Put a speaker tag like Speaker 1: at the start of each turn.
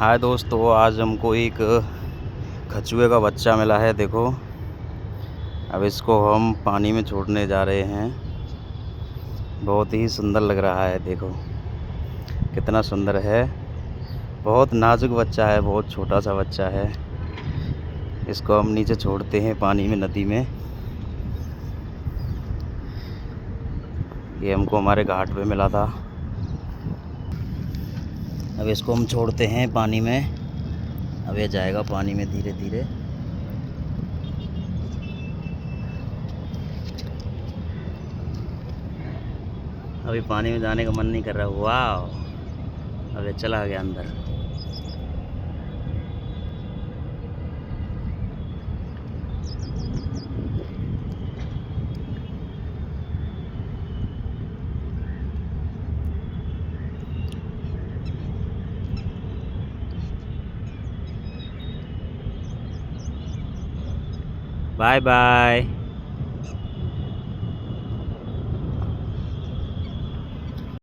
Speaker 1: हाय दोस्तों, आज हमको एक कछुए का बच्चा मिला है। देखो, अब इसको हम पानी में छोड़ने जा रहे हैं। बहुत ही सुंदर लग रहा है। देखो कितना सुंदर है। बहुत नाजुक बच्चा है, बहुत छोटा सा बच्चा है। इसको हम नीचे छोड़ते हैं पानी में, नदी में। ये हमको हमारे घाट पे मिला था। अब इसको हम छोड़ते हैं पानी में। अब ये जाएगा पानी में धीरे धीरे। अभी पानी में जाने का मन नहीं कर रहा। वाह, अब ये चला गया अंदर। Bye bye.